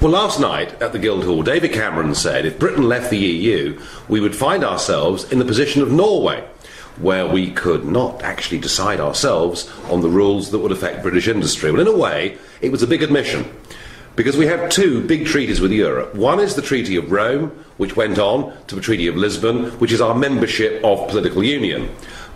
Well, last night at the Guildhall, David Cameron said if Britain left the EU, we would find ourselves in the position of Norway, where we could not actually decide ourselves on the rules that would affect British industry. Well, in a way, it was a big admission, because we have two big treaties with Europe. One is the Treaty of Rome, which went on to the Treaty of Lisbon, which is our membership of political union.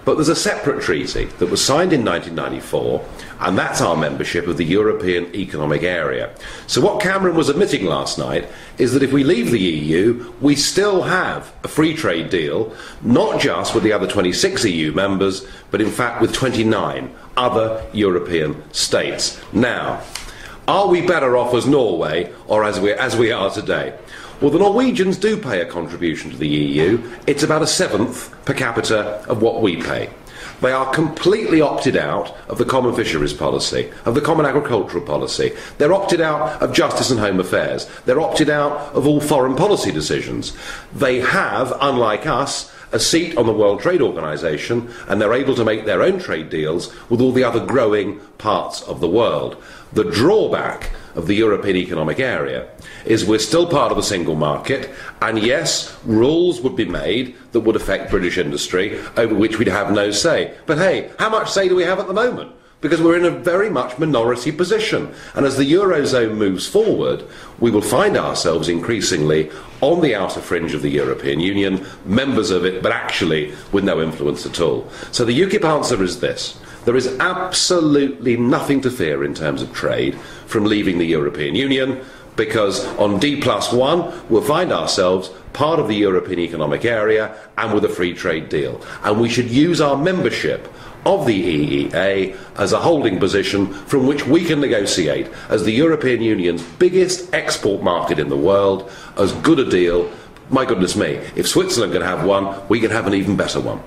But there's a separate treaty that was signed in 1994, and that's our membership of the European Economic Area. So what Cameron was admitting last night is that if we leave the EU, we still have a free trade deal, not just with the other 26 EU members, but in fact with 29 other European states. Now, are we better off as Norway or as we are today? Well, the Norwegians do pay a contribution to the EU. It's about a seventh per capita of what we pay. They are completely opted out of the common fisheries policy, of the common agricultural policy. They're opted out of justice and home affairs. They're opted out of all foreign policy decisions. They have, unlike us, a seat on the World Trade Organization, and they're able to make their own trade deals with all the other growing parts of the world. The drawback of the European Economic Area is we're still part of the single market, and yes, rules would be made that would affect British industry, over which we'd have no say. But hey, how much say do we have at the moment? Because we're in a very much minority position. And as the Eurozone moves forward, we will find ourselves increasingly on the outer fringe of the European Union, members of it, but actually with no influence at all. So the UKIP answer is this. There is absolutely nothing to fear in terms of trade from leaving the European Union, because on D+1 we'll find ourselves part of the European Economic Area and with a free trade deal. And we should use our membership of the EEA as a holding position from which we can negotiate as the European Union's biggest export market in the world as good a deal. My goodness me, if Switzerland can have one, we can have an even better one.